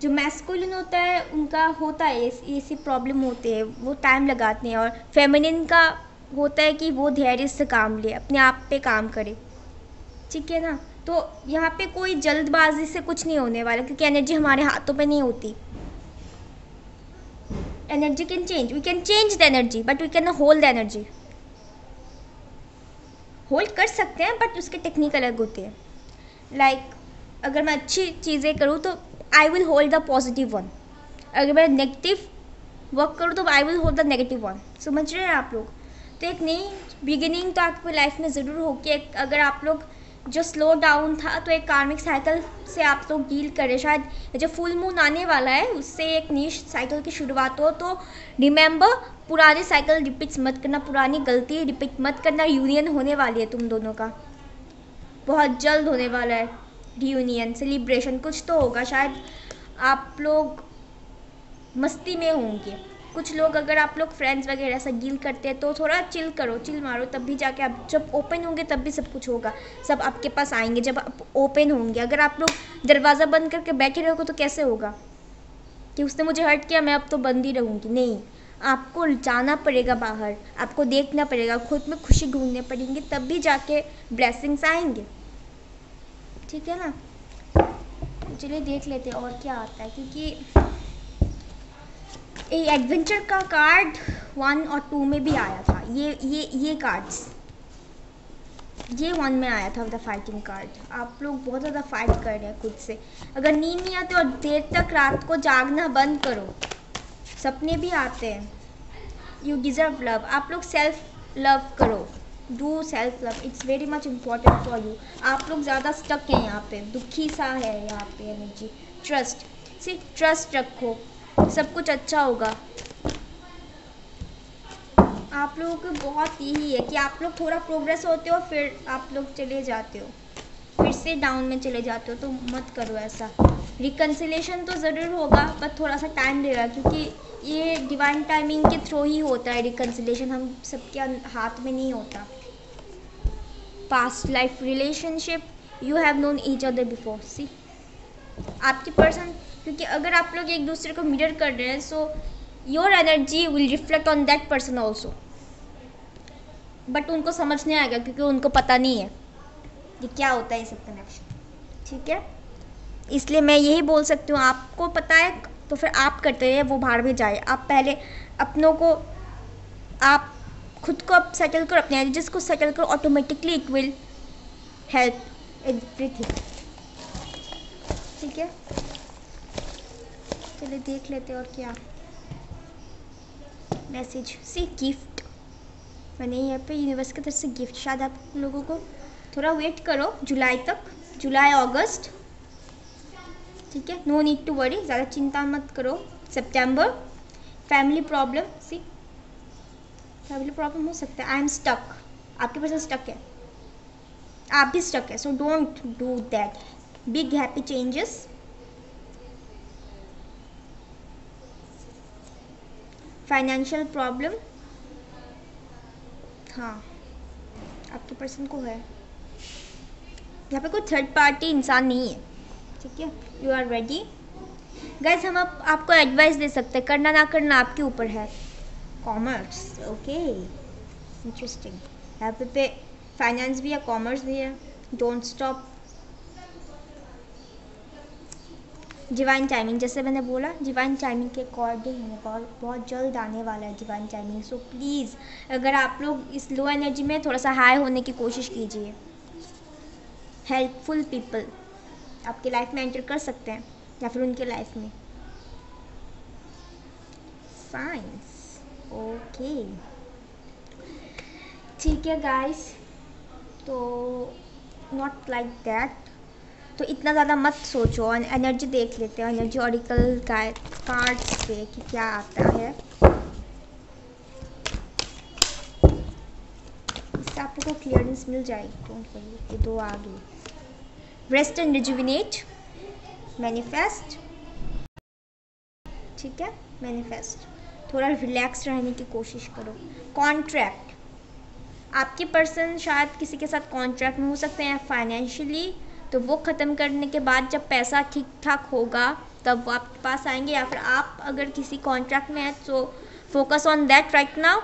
जो मैस्कुलिन होता है उनका होता है ऐसी प्रॉब्लम होते हैं, वो टाइम लगाते हैं। और फेमिनिन का होता है कि वो धैर्य से काम ले, अपने आप पे काम करे, ठीक है ना। तो यहाँ पे कोई जल्दबाजी से कुछ नहीं होने वाला, क्योंकि एनर्जी हमारे हाथों पे नहीं होती। Energy can change, we can change the energy but we can hold the energy. Hold कर सकते हैं बट उसके टेक्निक अलग होते हैं। लाइक अगर मैं अच्छी चीज़ें करूँ तो I will hold the positive one, अगर मैं नेगेटिव वर्क करूँ तो I will hold the negative one. समझ रहे हैं आप लोग। तो एक नई बिगिनिंग तो आपकी लाइफ में ज़रूर होगी। अगर आप लोग जो स्लो डाउन था तो एक कार्मिक साइकिल से आप लोग डील करें। शायद जो फुल मून आने वाला है उससे एक नई साइकिल की शुरुआत हो। तो रिमेंबर, पुरानी साइकिल रिपीट मत करना, पुरानी गलती रिपीट मत करना। यूनियन होने वाली है तुम दोनों का, बहुत जल्द होने वाला है रियूनियन, सेलिब्रेशन कुछ तो होगा। शायद आप लोग मस्ती में होंगे, कुछ लोग अगर आप लोग फ्रेंड्स वगैरह से डील करते हैं तो थोड़ा चिल करो, चिल मारो, तब भी जाके आप जब ओपन होंगे तब भी सब कुछ होगा। सब आपके पास आएंगे जब आप ओपन होंगे। अगर आप लोग दरवाज़ा बंद करके बैठे रहोगे तो कैसे होगा कि उसने मुझे हर्ट किया, मैं अब तो बंद ही रहूँगी। नहीं, आपको जाना पड़ेगा बाहर, आपको देखना पड़ेगा, खुद में खुशी ढूंढने पड़ेंगे, तब भी जाके ब्लेसिंग्स आएंगे, ठीक है ना। चलिए देख लेते हैं और क्या आता है, क्योंकि एडवेंचर का कार्ड 1 और 2 में भी आया था। ये कार्ड्स, ये 1 में आया था द फाइटिंग कार्ड। आप लोग बहुत ज़्यादा फाइट कर रहे हैं खुद से। अगर नींद नहीं आती और देर तक रात को जागना बंद करो, सपने भी आते हैं। यू डिज़र्व लव, आप लोग सेल्फ लव करो, do self love, it's very much important for you. आप लोग ज़्यादा स्टक हैं यहाँ पे, दुखी सा है यहाँ पे एनर्जी। ट्रस्ट, सिर्फ ट्रस्ट रखो, सब कुछ अच्छा होगा। आप लोगों को बहुत यही है कि आप लोग थोड़ा प्रोग्रेस होते हो, फिर आप लोग चले जाते हो, फिर से डाउन में चले जाते हो, तो मत करो ऐसा। रिकन्सिलेशन तो ज़रूर होगा, पर थोड़ा सा टाइम लगेगा, क्योंकि ये डिवाइन टाइमिंग के थ्रू ही होता है रिकन्सिलेशन, हम सबके हाथ में नहीं होता। Past life relationship, you have known each other before, see आपके पर्सन, क्योंकि अगर आप लोग एक दूसरे को मिरर कर रहे हैं, so your energy will reflect on that person also, but उनको समझ नहीं आएगा क्योंकि उनको पता नहीं है ये क्या होता है ये सब कनेक्शन, ठीक है। इसलिए मैं यही बोल सकती हूँ, आपको पता है तो फिर आप करते रहिए, वो बाहर भी जाए। आप पहले अपनों को, आप खुद को अब सेटल करो, अपने एनर्जीज को सेटल करो, automatically it will help everything, ठीक है। चलिए देख लेते और क्या मैसेज। सी गिफ्ट, मैंने यहाँ पे यूनिवर्स की तरफ से गिफ्ट, शायद आप लोगों को थोड़ा वेट करो जुलाई तक, जुलाई अगस्त, ठीक है। नो नीड टू वरी, ज़्यादा चिंता मत करो। सितंबर, फैमिली प्रॉब्लम, सी फैमिली प्रॉब्लम हो सकता है। आई एम स्टक, आपके पास स्टक है, आप भी स्टक है, so don't do that. Big happy changes, financial problem, हाँ आपके पर्सन को है। यहाँ पे कोई थर्ड पार्टी इंसान नहीं है, ठीक है। यू आर रेडी गाइस, हम आपको एडवाइस दे सकते हैं, करना ना करना आपके ऊपर है। कॉमर्स, ओके इंटरेस्टिंग, यहाँ पे फाइनेंस भी है, कॉमर्स भी है। डोंट स्टॉप, डिवाइन टाइमिंग, जैसे मैंने बोला डिवाइन टाइमिंग के अकॉर्डिंग होगा, और बहुत जल्द आने वाला है डिवाइन टाइमिंग। सो प्लीज़ अगर आप लोग इस लो एनर्जी में थोड़ा सा हाई होने की कोशिश कीजिए। हेल्पफुल पीपल आपकी लाइफ में एंटर कर सकते हैं, या फिर उनके लाइफ में। साइंस, ओके ठीक है गाइस, तो नॉट लाइक दैट, तो इतना ज़्यादा मत सोचो। एनर्जी देख लेते हैं, एनर्जी ऑरिकल कार्ड्स पे कि क्या आता है। इससे आपको क्लियरेंस मिल जाएगी, डोंट वरी। ये दो आ गई, रेस्ट एंड रिजुविनेट, मैनिफेस्ट, ठीक है। मैनिफेस्ट, थोड़ा रिलैक्स रहने की कोशिश करो। कॉन्ट्रैक्ट, आपके पर्सन शायद किसी के साथ कॉन्ट्रैक्ट में हो सकते हैं फाइनेंशियली, तो वो ख़त्म करने के बाद जब पैसा ठीक ठाक होगा तब वो आपके पास आएंगे, या फिर आप अगर किसी कॉन्ट्रैक्ट में हैं तो focus on that right now.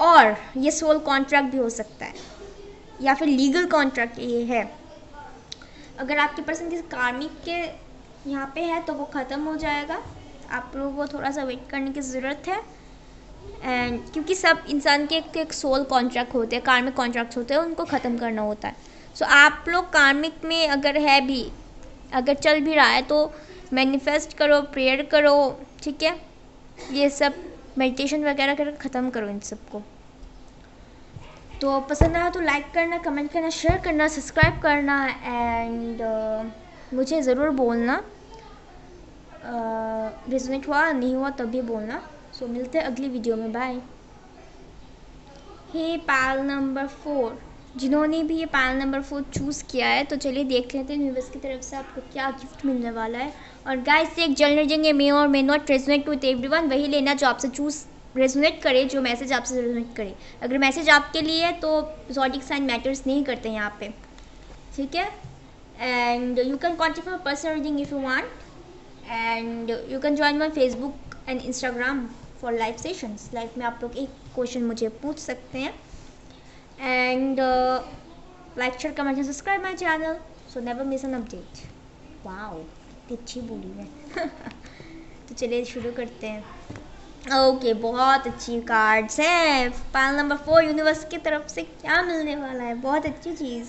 और ये सोल कॉन्ट्रैक्ट भी हो सकता है, या फिर लीगल कॉन्ट्रैक्ट ये है। अगर आपके पर्सन किसी कार्मिक के यहाँ पे है तो वो ख़त्म हो जाएगा, आप लोगों को थोड़ा सा वेट करने की ज़रूरत है। एंड क्योंकि सब इंसान के एक सोल कॉन्ट्रैक्ट होते हैं, कार्मिक कॉन्ट्रैक्ट्स होते हैं, उनको ख़त्म करना होता है। सो आप लोग कार्मिक में अगर है भी, अगर चल भी रहा है, तो मैनिफेस्ट करो, प्रेयर करो, ठीक है। ये सब मेडिटेशन वगैरह कर ख़त्म करो इन सबको। तो पसंद आया तो लाइक करना, कमेंट करना, शेयर करना, सब्सक्राइब करना, एंड मुझे ज़रूर बोलना रेजोनेट हुआ नहीं हुआ तब भी बोलना। सो मिलते हैं अगली वीडियो में, बाय। हे पैल नंबर 4, जिन्होंने भी ये पैल नंबर 4 चूज़ किया है, तो चलिए देख लेते हैं यूनिवर्स की तरफ से आपको क्या गिफ्ट मिलने वाला है। और गाइस, एक जनरल रीडिंग मे और may not resonate with everyone, वही लेना जो आपसे रेजोनेट करे, जो मैसेज आपसे रेजोनेट करे। अगर मैसेज आपके लिए है तो ज़ोडिक साइन मैटर्स नहीं करते यहाँ पे, ठीक है। And you can contact my personal reading if you want, and you can join my Facebook and Instagram for live sessions. Life में आप लोग एक क्वेश्चन मुझे पूछ सकते हैं। And like, share, comment and subscribe my channel, so never miss an update. Wow कितनी अच्छी बोली मैं तो चलिए शुरू करते हैं। ओके, बहुत अच्छी कार्ड्स हैं। पैनल नंबर 4 यूनिवर्स की तरफ से क्या मिलने वाला है, बहुत अच्छी चीज़।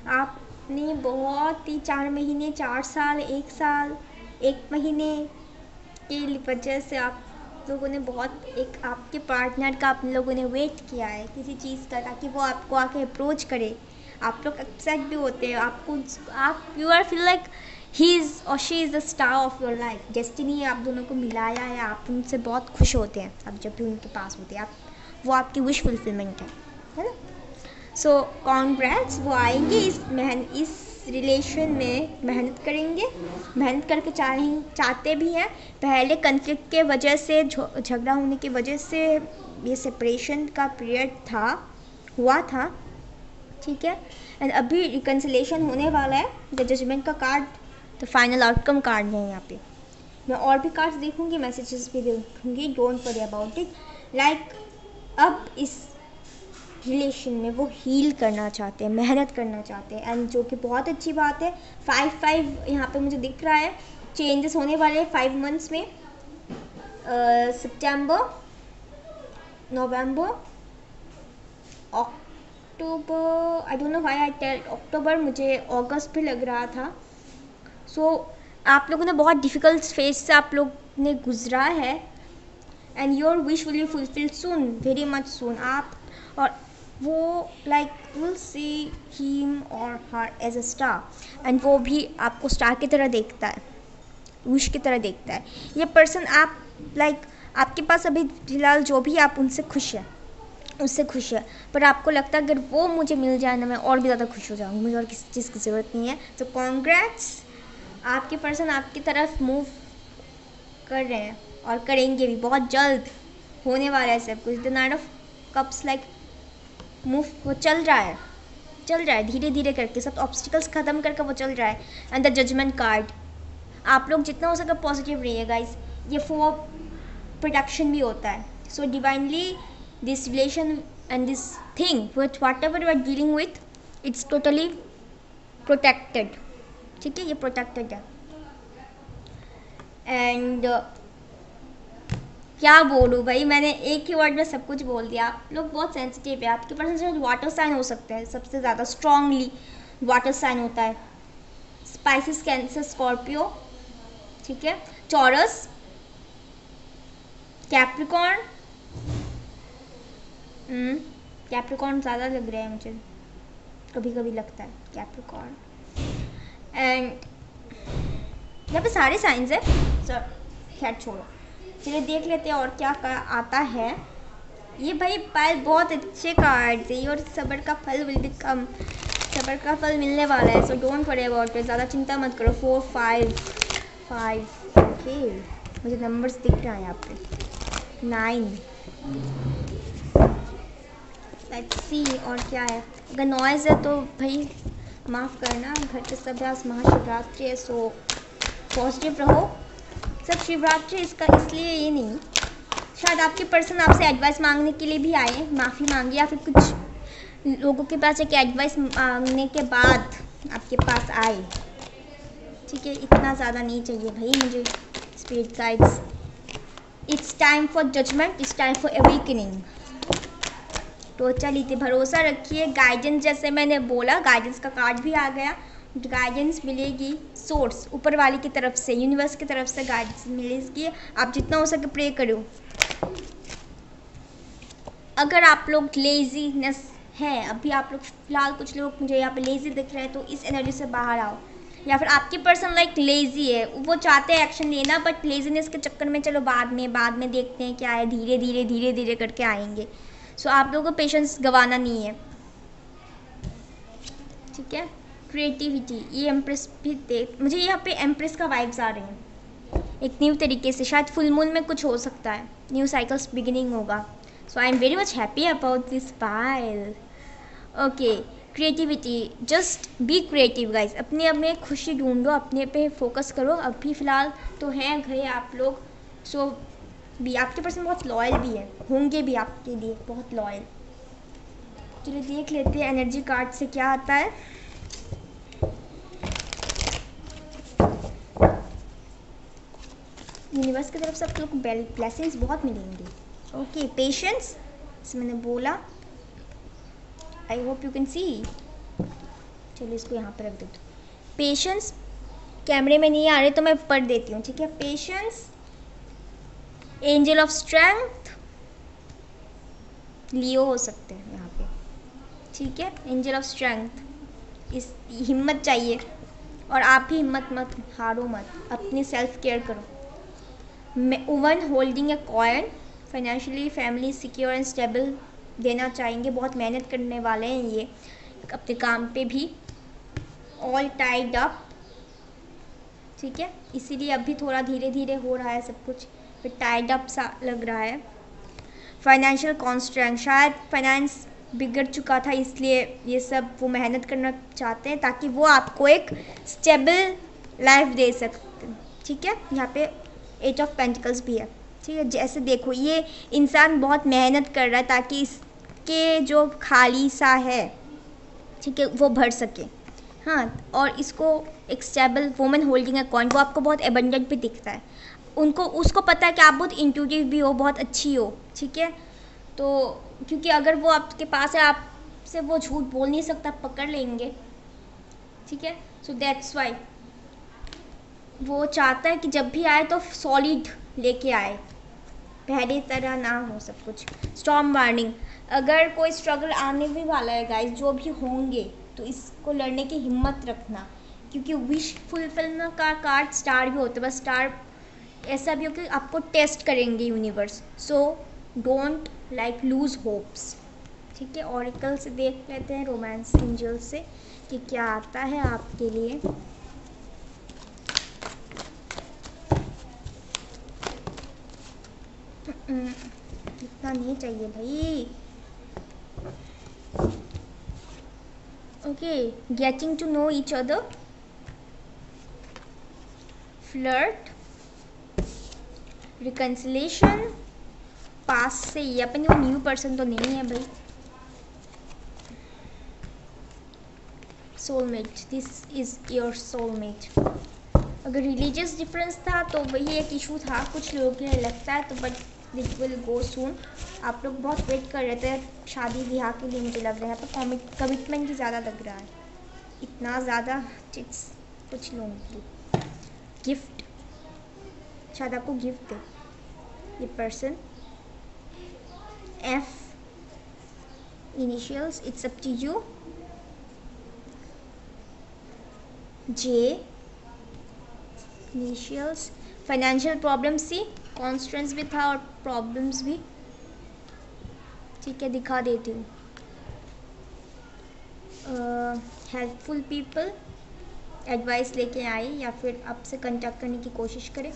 आपने बहुत ही 4 महीने, 4 साल, 1 साल, 1 महीने की वजह से आप आप लोगों ने बहुत एक आपके पार्टनर का आप लोगों ने वेट किया है किसी चीज़ का, ताकि वो आपको आके अप्रोच करे। आप लोग एक्साइट भी होते हैं, आपको आप you are feel like he is और she is the star of your life. Destiny आप दोनों को मिलाया है, आप उनसे बहुत खुश होते हैं आप जब भी उनके पास होते हैं। आप वो आपकी विश फुलफिलमेंट है ना। सो कॉन्ग्रेट्स, वो आएंगे इस रिलेशन में मेहनत करेंगे, मेहनत करके चाहते भी हैं। पहले कन्फ्लिक्ट के वजह से, झगड़ा होने की वजह से ये सेपरेशन का पीरियड हुआ था, ठीक है। एंड अभी रिकन्सिलेशन होने वाला है। द जजमेंट का कार्ड तो फाइनल आउटकम कार्ड है यहाँ पे। मैं और भी कार्ड्स देखूँगी, मैसेजेस भी देखूँगी, don't worry about it. Like अब इस रिलेशन में वो हील करना चाहते हैं, मेहनत करना चाहते हैं, एंड जो कि बहुत अच्छी बात है। 5 यहाँ पे मुझे दिख रहा है, चेंजेस होने वाले हैं 5 मंथ्स में। सितंबर, नवंबर, अक्टूबर, I don't know why I tell October, मुझे अगस्त भी लग रहा था। सो आप लोगों ने बहुत डिफ़िकल्ट फेज से आप लोग ने गुजरा है, and your wish will be fulfil soon, very much soon. आप और वो लाइक विल सी हिम और her as a star, and वो भी आपको स्टार की तरह देखता है, विश की तरह देखता है। ये पर्सन आप आपके पास अभी फिलहाल जो भी आप उनसे खुश है, उससे खुश है, पर आपको लगता है अगर वो मुझे मिल जाए ना, मैं और भी ज़्यादा खुश हो जाऊँगी, मुझे और किसी चीज़ की ज़रूरत नहीं है। तो कॉन्ग्रेट्स, आपके पर्सन आपकी तरफ मूव कर रहे हैं और करेंगे भी, बहुत जल्द होने वाला है सब कुछ। The night of cups like move, वो चल रहा है धीरे धीरे करके, सब ऑब्स्टिकल्स ख़त्म करके वो चल रहा है। एंड द जजमेंट कार्ड, आप लोग जितना हो सके पॉजिटिव रहिए गाइस, ये फॉर प्रोटेक्शन भी होता है। So divinely this relation and this thing with whatever you are dealing with, it's totally protected, ठीक है, ये प्रोटेक्टेड है। एंड क्या बोलूँ भाई, मैंने एक ही वर्ड में सब कुछ बोल दिया। आप लोग बहुत सेंसिटिव है, आपके पर्सन से वाटर साइन हो सकते हैं, सबसे ज़्यादा स्ट्रांगली वाटर साइन होता है। स्पाइसिस, कैंसर, स्कॉर्पियो, ठीक है, टॉरस, कैप्रिकॉर्न, कैप्रिकॉर्न ज़्यादा लग रहा है मुझे, कभी कभी लगता है कैप्रिकॉर्न। एंड यहाँ पे सारे साइंस है सर, खैर छोड़ो, चलिए देख लेते हैं और क्या आता है। ये भाई पायल बहुत अच्छे कार्ड्स है, और सब्र का फल विल बिकम, सब्र का फल मिलने वाला है। So don't worry about it, ज़्यादा चिंता मत करो। 4, 5 ओके, मुझे नंबर्स दिख रहे हैं यहाँ पे, 9, लेट्स सी और क्या है। अगर नॉइज़ है तो भाई माफ़ करना, घर पे सब, आज महाशिवरात्रि है, सो पॉजिटिव रहो। सब शिवरात्रि इसका इसलिए ये नहीं, शायद आपके पर्सन आपसे एडवाइस मांगने के लिए भी आए, माफ़ी मांगे, या फिर कुछ लोगों के पास एक एडवाइस मांगने के बाद आपके पास आए, ठीक है। इतना ज़्यादा नहीं चाहिए भाई मुझे spirit guides. It's time for judgement, it's time for awakening. Totally भरोसा रखिए, गाइडेंस, जैसे मैंने बोला गाइडेंस का कार्ड भी आ गया, गाइडेंस मिलेगी सोर्स, ऊपर वाले की तरफ से, यूनिवर्स की तरफ से गाइडेंस मिलेगी। आप जितना हो सके प्रे करो। अगर आप लोग लेजीनेस है, अभी आप लोग फिलहाल कुछ लोग मुझे यहाँ पे लेजी दिख रहे हैं, तो इस एनर्जी से बाहर आओ। या फिर आपकी पर्सन लाइक लेजी है, वो चाहते हैं एक्शन लेना, बट लेजीनेस के चक्कर में चलो बाद में देखते हैं क्या है, धीरे धीरे करके आएंगे। सो आप लोगों को पेशेंस गंवाना नहीं है, ठीक है। क्रिएटिविटी, ये एम्प्रेस भी देख, मुझे यहाँ पे एम्प्रेस का वाइब्स आ रहे हैं एक न्यू तरीके से, शायद फुल मून में कुछ हो सकता है, न्यू साइकिल्स बिगिनिंग होगा। So I am very much happy about this pile. Okay, creativity, just be creative guys, अपने आप में खुशी ढूंढो, अपने पे फोकस करो। अभी फ़िलहाल तो हैं घरे आप लोग, सो भी आपके पर्सन बहुत लॉयल भी है, होंगे भी आपके लिए बहुत लॉयल। चलिए देख लेते हैं एनर्जी कार्ड से क्या आता है। यूनिवर्स की तरफ से आप लोग को ब्लेसिंग्स बहुत मिलेंगी। ओके, पेशेंस, जैसे मैंने बोला, आई होप यू कैन सी। चलिए इसको यहाँ पर रख देती हूँ। पेशेंस, कैमरे में नहीं आ रहे तो मैं पढ़ देती हूँ, ठीक है। पेशेंस, एंजल ऑफ स्ट्रेंथ लियो हो सकते हैं यहाँ पे, ठीक है। एंजल ऑफ स्ट्रेंथ, इस हिम्मत चाहिए, और आप भी हिम्मत मत हारो मत, अपनी सेल्फ केयर करो। Woman holding a coin, financially family secure and stable देना चाहेंगे, बहुत मेहनत करने वाले हैं ये अपने काम पे भी। ऑल टाइड अप, ठीक है, इसीलिए अभी थोड़ा धीरे धीरे हो रहा है सब कुछ, फिर टाइड अप सा लग रहा है। फाइनेंशियल कॉन्स्ट्रेंट, शायद फाइनेंस बिगड़ चुका था, इसलिए ये सब वो मेहनत करना चाहते हैं ताकि वो आपको एक स्टेबल लाइफ दे सकते, ठीक है। यहाँ पे एट ऑफ पेंटिकल्स भी है, ठीक है। जैसे देखो ये इंसान बहुत मेहनत कर रहा है ताकि इसके जो खाली सा है, ठीक है, वो भर सके। हाँ, और इसको एक stable woman holding a coin, वो आपको बहुत एबंडेंट भी दिखता है, उसको पता है कि आप बहुत इंट्यूटिव भी हो, बहुत अच्छी हो, ठीक है। तो क्योंकि अगर वो आपके पास है, आपसे वो झूठ बोल नहीं सकता, पकड़ लेंगे, ठीक है। सो दैट्स वाई वो चाहता है कि जब भी आए तो सॉलिड लेके आए, पहले तरह ना हो सब कुछ। स्टॉर्म वार्निंग, अगर कोई स्ट्रगल आने भी वाला है गाइस, जो भी होंगे, तो इसको लड़ने की हिम्मत रखना, क्योंकि विश फुलफिलमेंट का कार्ड स्टार भी होता है, बस स्टार ऐसा भी हो कि आपको टेस्ट करेंगे universe, so don't like loose hopes, ठीक है। ऑरिकल से देख लेते हैं, रोमांस एंजल से, कि क्या आता है आपके लिए। इतना नहीं चाहिए भाई। Okay, getting to know each other, flirt, reconciliation, पास से ये अपन वो न्यू पर्सन तो नहीं है भाई। Soulmate, this is your soulmate. अगर रिलीजियस डिफरेंस था तो वही एक इशू था कुछ लोगों के लिए लगता है, तो बट इट विल गो सून। आप लोग बहुत वेट कर रहे थे शादी ब्याह के लिए, मुझे लग रहा है यहाँ पर कमिटमेंट ही ज़्यादा लग रहा है, इतना ज़्यादा चिट्स कुछ लोगों की। गिफ्ट, शायद आपको गिफ्ट दे ये person. F initials, it's up to you. J initials, financial problems, C constraints भी था और problems भी, ठीक है, दिखा देती हूँ। हेल्पफुल पीपल, एडवाइस लेके आए या फिर आपसे कंटेक्ट करने की कोशिश करें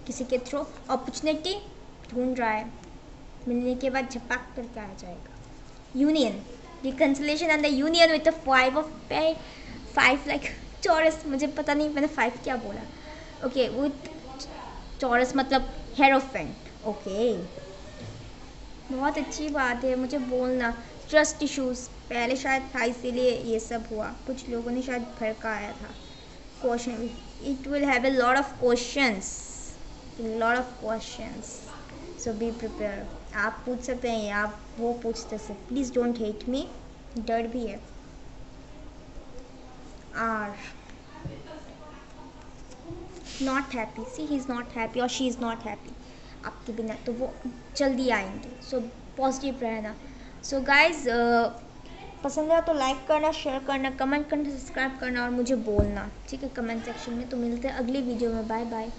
किसी के थ्रू। अपॉर्चुनिटी ढूंढ रहा है, मिलने के बाद झपक करके आ जाएगा। Union, reconciliation and the union with the 5 of pent, 5 like chorus, मुझे पता नहीं मैंने 5 क्या बोला। ओके, विद चॉरस मतलब हेरोफेंट। ओके, बहुत अच्छी बात है, मुझे बोलना। ट्रस्ट इश्यूज, पहले शायद था इसीलिए ये सब हुआ, कुछ लोगों ने शायद भड़काया था। Question, it will have a lot of questions, so be prepared। आप पूछ सकते हैं, आप वो पूछते से, प्लीज़ डोंट हेट मी, डर भी है। Are not happy, see he is not happy और शी इज़ नॉट हैप्पी आपके बिना, तो वो जल्दी आएंगे, सो पॉजिटिव रहना। सो गाइज, पसंद है तो लाइक करना, शेयर करना, कमेंट करना, सब्सक्राइब करना और मुझे बोलना, ठीक है, कमेंट सेक्शन में। तो मिलते हैं अगली वीडियो में, बाय बाय।